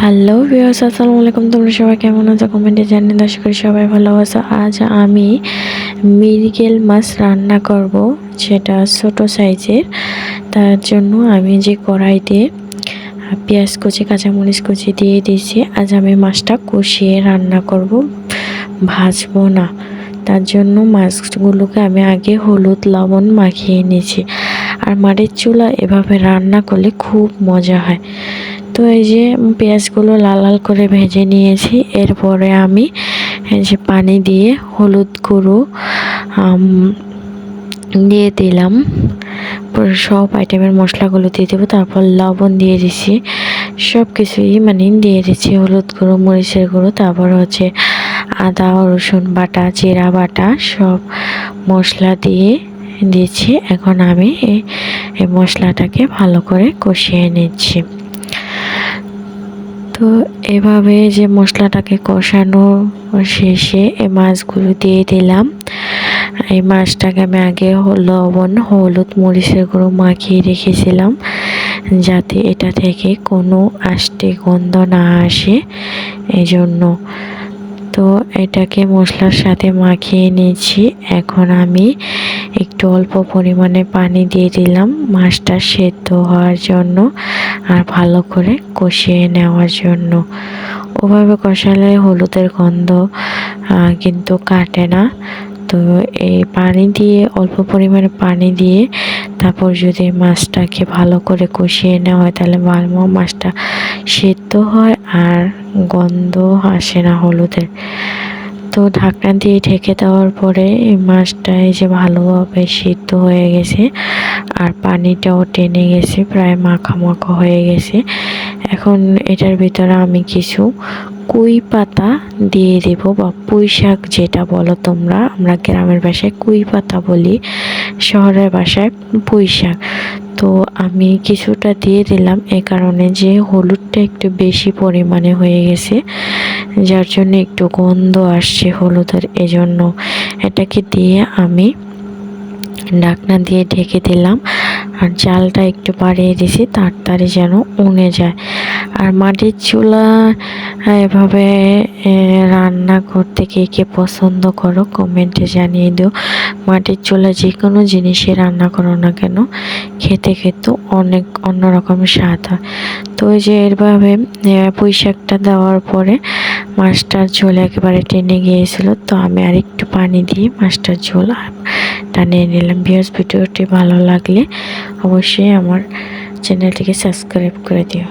Hello viewers, আসসালামু আলাইকুম। তোমরা সবাই কেমন আছো? কমেন্টে জানিয়ে আশা করি সবাই ভালো আছো। আজ আমি মৃগেল মাছ রান্না করব, সেটা ছোট সাইজের। তার জন্য আমি যে কড়াইতে পেঁয়াজ কুচি কাঁচামরিচ কুচি দিয়ে দিয়েছি। আজ আমি মাছটা কষিয়ে রান্না করব, ভাজবো না। তার জন্য মাছগুলোকে আমি আগে হলুদ লবণ মাখিয়ে নিয়েছি। আর মাটির চুলা এভাবে রান্না করলে খুব মজা হয়। তো এই যে পেঁয়াজগুলো লাল লাল করে ভেজে নিয়েছি। এরপরে আমি এই যে পানি দিয়ে হলুদ গুঁড়ো দিয়ে দিলাম, সব আইটেমের মশলাগুলো দিয়ে দেবো। তারপর লবণ দিয়ে দিচ্ছি, সব কিছুই মানে দিয়ে দিচ্ছি, হলুদ গুঁড়ো মরিচের গুঁড়ো, তারপর হচ্ছে আদা রসুন বাটা জিরা বাটা সব মশলা দিয়ে দিচ্ছি। এখন আমি এই মশলাটাকে ভালো করে কষিয়ে নিচ্ছি। তো এভাবে যে মশলাটাকে কষানো শেষে এই মাছগুলো দিয়ে দিলাম। এই মাছটাকে আমি আগে লবণ হলুদ মরিচের গুঁড়ো মাখিয়ে রেখেছিলাম, যাতে এটা থেকে কোনো আষ্টে গন্ধ না আসে, এই জন্য। তো এটাকে মশলার সাথে মাখিয়ে নিয়েছি। এখন আমি একটু অল্প পরিমাণে পানি দিয়ে দিলাম মাছটা সেদ্ধ হওয়ার জন্য আর ভালো করে কষিয়ে নেওয়ার জন্য। ওভাবে কষালে হলুদের গন্ধ কিন্তু কাটে না। তো এই পানি দিয়ে অল্প পরিমাণে পানি দিয়ে তারপর যদি মাছটাকে ভালো করে কষিয়ে নেওয়া হয়, তাহলে মাছটা সেদ্ধ হয় আর গন্ধ আসে না হলুদের। তো ঢাকনা দিয়ে ঢেকে দেওয়ার পরে এই মাছটা এই যে ভালোভাবে সিদ্ধ হয়ে গেছে আর পানিটাও টেনে গেছে, প্রায় মাখা মাখা হয়ে গেছে। এখন এটার ভিতরে আমি কিছু কুই পাতা দিয়ে দেব, বা পুঁই শাক যেটা বলো তোমরা। আমরা গ্রামের ভাষায় কুই পাতা বলি, শহরের ভাষায় পুঁই শাক। তো আমি কিছুটা দিয়ে দিলাম এই কারণে যে হলুদটা একটু বেশি পরিমাণে হয়ে গেছে, যার জন্য একটু গন্ধ আসছে হলুদের। এজন্য এটাকে দিয়ে আমি ঢাকনা দিয়ে ঢেকে দিলাম আর জালটা একটু বাড়িয়ে দিয়েছি, তাড়াতাড়ি যেন উনে যায়। আর মাটির চুলা এভাবে রান্না করতে কে কে পছন্দ করো কমেন্টে জানিয়ে দিও। মাটির চুলা যে কোনো জিনিসই রান্না করো না কেন, খেতে খেতে অনেক অন্যরকম স্বাদ হয়। তো ওই যে এরভাবে পুঁই শাকটা দেওয়ার পরে মাছটার ঝোল একেবারে টেনে গিয়েছিল। তো আমি আর একটু পানি দিয়ে মাছটার ঝোল টানিয়ে নিলাম। ভিডিওটি ভালো লাগলে অবশ্যই আমার চ্যানেলটিকে সাবস্ক্রাইব করে দিও।